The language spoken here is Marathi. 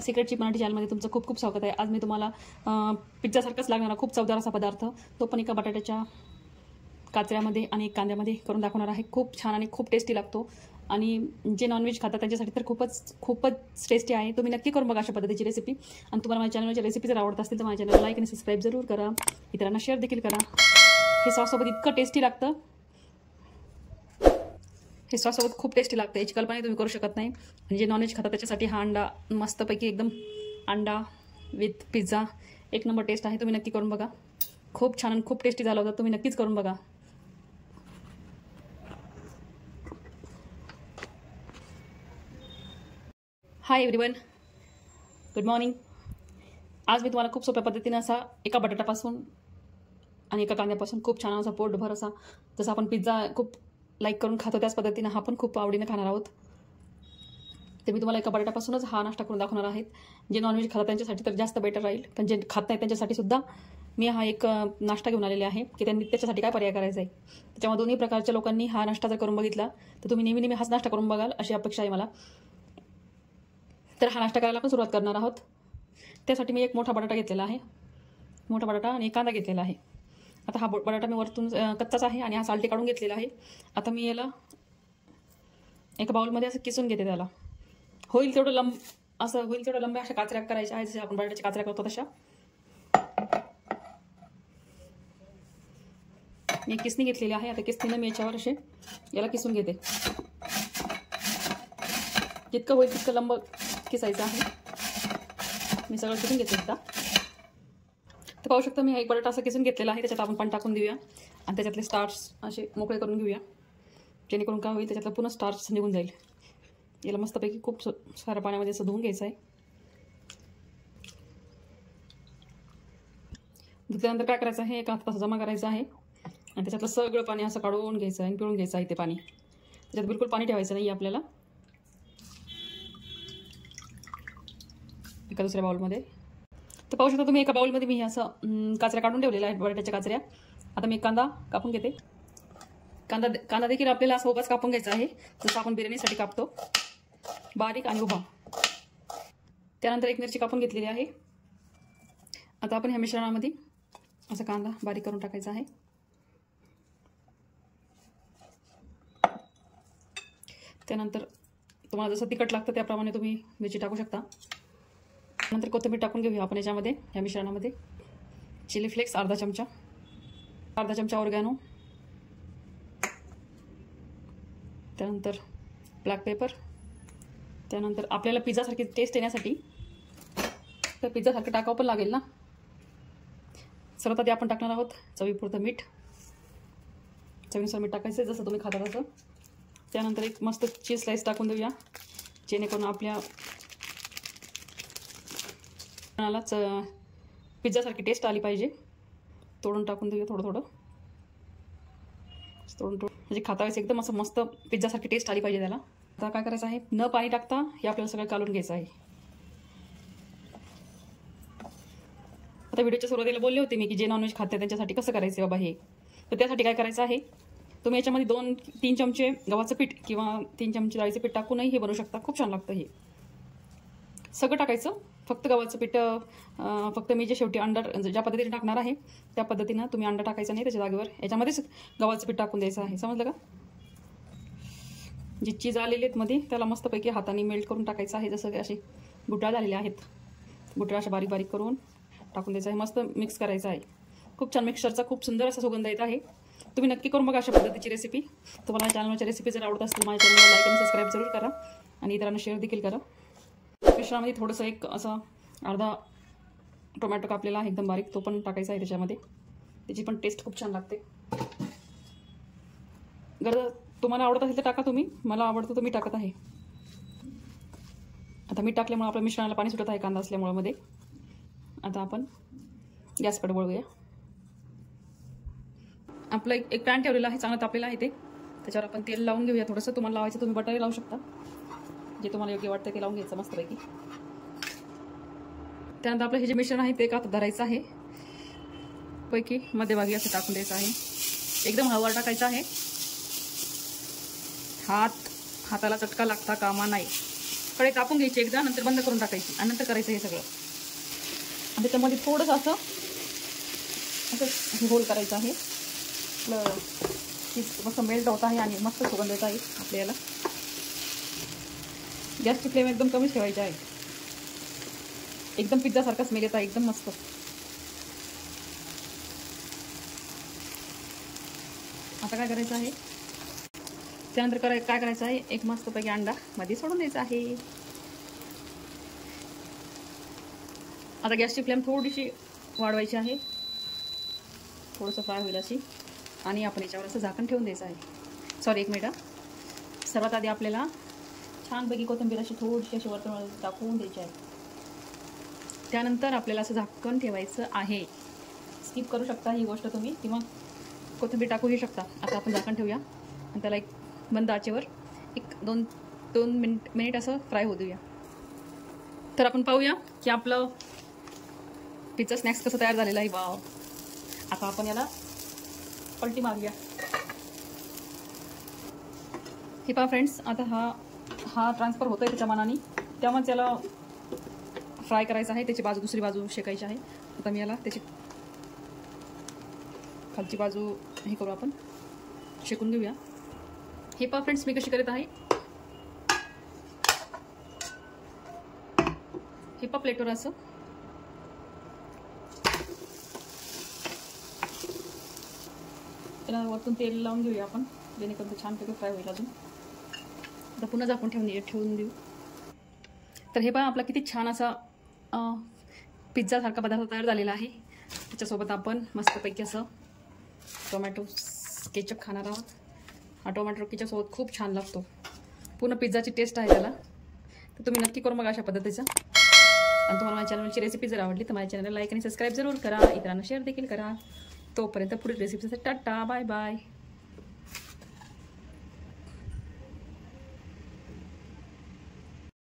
सिक्रेट मराठी चॅनलमध्ये तुमचं खूप खूप स्वागत आहे। आज मी तुम्हाला पिझ्झासारखाच लागणारा खूप चवदार असा पदार्थ तो पण एका बटाट्याच्या काचऱ्यामध्ये आणि कांद्यामध्ये करून दाखवणार आहे। खूप छान आणि खूप टेस्टी लागतो आणि जे नॉनव्हेज खातात त्यांच्यासाठी तर खूपच टेस्टी आहे। तुम्ही नक्की करून बघा अशा पद्धतीची रेसिपी। आणि तुम्हाला माझ्या चॅनलच्या रेसिपी जर आवडत असतील तर माझ्या चॅनलला लाईक आणि सबस्क्राईब जरूर करा, इतरांना शेअर देखील करा। हे सॉससोबत इतकं टेस्टी लागतं, हे सॉससोबत खूप टेस्टी लागतं, याची कल्पना तुम्ही करू शकत नाही। म्हणजे नॉनव्हेज खातात त्याच्यासाठी हा अंडा मस्तपैकी एकदम अंडा विथ पिझ्झा एक नंबर टेस्ट आहे। तुम्ही नक्की करून बघा, खूप छान आणि खूप टेस्टी झाला होता, तुम्ही नक्कीच करून बघा। Hi everyone, good morning. आज मी तुम्हाला खूप सोप्या पद्धतीने असा एका बटाट्यापासून आणि एका कांद्यापासून खूप छान असा पोटभर असा, जसं आपण पिझ्झा खूप लाईक करून खातो त्याच पद्धतीने हा पण खूप आवडीने खाणार आहोत। तर मी तुम्हाला एका बटाट्यापासूनच हा नाश्ता करून दाखवणार आहे। जे नॉनव्हेज खातात त्यांच्यासाठी तर जास्त बेटर राहील, पण जे खात नाही त्यांच्यासाठी सुद्धा मी हा एक नाश्ता घेऊन आलेले आहे की त्यांनी त्याच्यासाठी काय पर्याय करायचा आहे। त्याच्यामुळे दोन्ही प्रकारच्या लोकांनी हा नाश्ता जर करून बघितला तर तुम्ही नेहमी हाच नाश्ता करून बघाल अशी अपेक्षा आहे मला। तर हा नाश्ता करायला आपण सुरुवात करणार आहोत। त्यासाठी मी एक मोठा बटाटा घेतलेला आहे, मोठा बटाटा आणि कांदा घेतलेला आहे। आता हा बटाटा मी वरतून कच्चाच आहे आणि हा साल्टी काढून घेतलेला आहे। आता मी याला एका बाउलमध्ये असं किसून घेते, त्याला होईल तेवढं लंब्या अशा काचऱ्या करायच्या आहेत, जसे आपण बटाट्याच्या काचऱ्या करतो तशा। मी किसणी घेतलेली आहे, आता किसणीनं मी याच्यावर असे याला किसून घेते। जितकं होईल तितकं लंब किसायचं आहे। मी सगळं किसून घेते एकदा। तर पाहू शकता मी एक बटाटा असं किसून घेतलेला आहे, त्याच्यात आपण पाणी टाकून देऊया आणि त्याच्यातले स्टार्च असे मोकळे करून घेऊया, जेणेकरून काय होईल त्याच्यातलं पूर्ण स्टार्च निघून जाईल। याला मस्तपैकी खूप साऱ्या पाण्यामध्ये असं धुवून घ्यायचं आहे। धुतल्यानंतर काय करायचं आहे, एका हातात असं जमा करायचं आहे आणि त्याच्यातलं सगळं पाणी असं काढून घ्यायचं आहे आणि पिळून घ्यायचं आहे। ते पाणी त्याच्यात बिलकुल पाणी ठेवायचं नाही आपल्याला। एका दुसऱ्या बाउलमध्ये तर पाहू शकता तुम्ही, एका बाउलमध्ये मी असं काचऱ्या काढून ठेवलेल्या आहेत, बटाट्याच्या काचऱ्या। आता मी कांदा कापून घेते। कांदा देखील आपल्याला असं उभाच कापून घ्यायचा आहे, जसं आपण बिर्याणीसाठी कापतो, बारीक आणि उभा। त्यानंतर एक मिरची कापून घेतलेली आहे। आता आपण ह्या मिश्रणामध्ये असा कांदा बारीक करून टाकायचा आहे। त्यानंतर तुम्हाला जसं तिखट लागतं त्याप्रमाणे तुम्ही मिरची टाकू शकता। नंतर कोथिंबीर टाकून घेऊया आपण याच्यामध्ये, या मिश्रणामध्ये। चिली फ्लेक्स अर्धा चमचा ऑर्गॅनो, त्यानंतर ब्लॅक पेपर, त्यानंतर आपल्याला पिझ्झासारखी टेस्ट येण्यासाठी तर पिझ्झासारखं टाकावं पण लागेल ना। सर्वात आधी आपण टाकणार आहोत चवीपुरतं मीठ, चवीनुसार मीठ टाकायचं जसं तुम्ही खाता तसं। त्यानंतर एक मस्त चीज स्लाइस टाकून देऊया, जेणेकरून आपल्या पिझ्झासारखी टेस्ट आली पाहिजे। तोडून टाकून देऊया थोडं तोडून म्हणजे खाता वेळेस एकदम असं मस्त पिझ्झासारखी टेस्ट आली पाहिजे त्याला। आता काय करायचं आहे, न पाणी टाकता हे आपल्याला सगळं काढून घ्यायचं आहे। आता व्हिडिओच्या सुरुवातीला बोलले होते मी की जे नॉनव्हेज खाते त्यांच्यासाठी कसं करायचं बाबा हे। तर त्यासाठी काय करायचं आहे, तुम्ही याच्यामध्ये 2-3 चमचे गव्हाचं पीठ किंवा 3 चमचे डाळीचं पीठ टाकूनही हे बनवू शकता, खूप छान लागतं हे। सगळं टाकायचं, फक्त गव्हाचं पीठ फक्त मी जे शेवटी अंडा ज्या पद्धतीने टाकणार आहे त्या पद्धतीनं तुम्ही अंडा टाकायचं नाही, त्याच्या जागेवर याच्यामध्येच गव्हाचं पीठ टाकून द्यायचं आहे, समजलं का। जी चीज आलेली आहेत मध्ये त्याला मस्तपैकी हाताने मेल्ट करून टाकायचं आहे, जसं की असे गुठळ्या झालेल्या आहेत, गुठळ्या अशा बारीक बारीक करून टाकून द्यायचं आहे। मस्त मिक्स करायचं आहे, खूप छान मिक्सरचा खूप सुंदर असा सुगंध येत आहे। तुम्ही नक्की करून बघा अशा पद्धतीची रेसिपी। तुम्हाला चॅनलच्या रेसिपी जर आवडत असतील माझ्या चॅनलला लाईक आणि सबस्क्राईब जरूर करा आणि इतरांना शेअर देखील करा। मिश्रणामध्ये थोडंसं एक असं अर्धा टोमॅटो कापलेला आहे एकदम बारीक, तो पण टाकायचा आहे त्याच्यामध्ये, त्याची पण टेस्ट खूप छान लागते। जर तुम्हाला आवडत असेल तर टाका तुम्ही, मला आवडतं तर मी टाकत आहे। आता मीठ टाकल्यामुळे आपल्या मिश्रणाला पाणी सुटत आहे कांदा असल्यामुळे मध्ये। आता आपण गॅसकडे वळूया। आपलं एक पॅन ठेवलेलं आहे, चांगलं तापलेलं आहे ते, त्याच्यावर आपण तेल लावून घेऊया थोडंसं। तुम्हाला लावायचं तुम्ही बटाटे लावू शकता, जे तुम्हाला योग्य वाटतं ते लावून घ्यायचं मस्तपैकी। त्यानंतर आपलं हे जे मिश्रण आहे ते एका हातात धरायचं आहे, पैकी मध्यभागी असं टाकून द्यायचं आहे, एकदम हळूवार टाकायचं आहे। हाताला चटका लागता कामा नाही, कढई तापून घ्यायची एकदा, नंतर बंद करून टाकायची आणि नंतर करायचं हे सगळं. आणि त्याच्यामध्ये थोडंसं असं होल करायचं आहे. आपलं चीज मस्त मेल्ट होत आहे आणि मस्त सुगंध येत आहे आपल्याला. गॅसची फ्लेम एकदम कमीच ठेवायची आहे. एकदम पिझ्झासारखा स्मेल येत आहे, एकदम मस्त. आता काय करायचं आहे, त्यानंतर काय करायचं आहे, एक मस्तपैकी अंडा मध्ये सोडून द्यायचा आहे. आता गॅसची फ्लेम थोडीशी वाढवायची आहे, थोडंसं फ्राय होईल अशी. आणि आपण याच्यावर असं झाकण ठेवून द्यायचं आहे. सॉरी, एक मिनिट. सर्वात आधी आपल्याला छानपैकी कोथिंबीर अशी थोडीशी अशी वरतून टाकून द्यायची आहे. त्यानंतर आपल्याला असं झाकण ठेवायचं आहे. स्किप करू शकता ही गोष्ट तुम्ही, किंवा कोथिंबीर टाकूही शकता. आता आपण झाकण ठेवूया आणि त्याला एक मंद आचेवर एक दोन मिनिट असं फ्राय होऊ देऊया. तर आपण पाहूया की आपलं पिझ्झा स्नॅक्स कसं तयार झालेलं आहे. वाव. आता आपण याला पलटी मारूया. हे पहा फ्रेंड्स, आता हा ट्रान्सफर होतोय त्याच्या मनाने, त्यामुळे त्याला फ्राय करायचं आहे. त्याची बाजू दुसरी बाजू शेकायची आहे. आता मी याला त्याची खालची बाजू हे करू, आपण शेकून घेऊया. हे पहा फ्रेंड्स, मी कशी करत आहे. हे पहा प्लेटवर असं त्याला वरतून तेल लावून घेऊया आपण, जेणेकरून ते छानपैकी फ्राय होईल अजून. आता पुन्हा झाकून ठेवून देऊ. तर हे पहा, आपला किती छान असा पिझ्झासारखा पदार्थ तयार झालेला आहे. त्याच्यासोबत आपण मस्तपैकी असं टोमॅटो केचप खाणार आहोत. हा टोमॅटो केचपसोबत खूप छान लागतो. पूर्ण पिझ्झाची टेस्ट आहे त्याला. तर तुम्ही नक्की करून बघा अशा पद्धतीचं. आणि तुम्हाला माझ्या चॅनलची रेसिपी जर आवडली तर माझ्या चॅनलला लाईक आणि सबस्क्राईब जरूर करा. इतरांना शेअर देखील करा. तोपर्यंत पुढील रेसिपीसाठी टाटा, बाय बाय.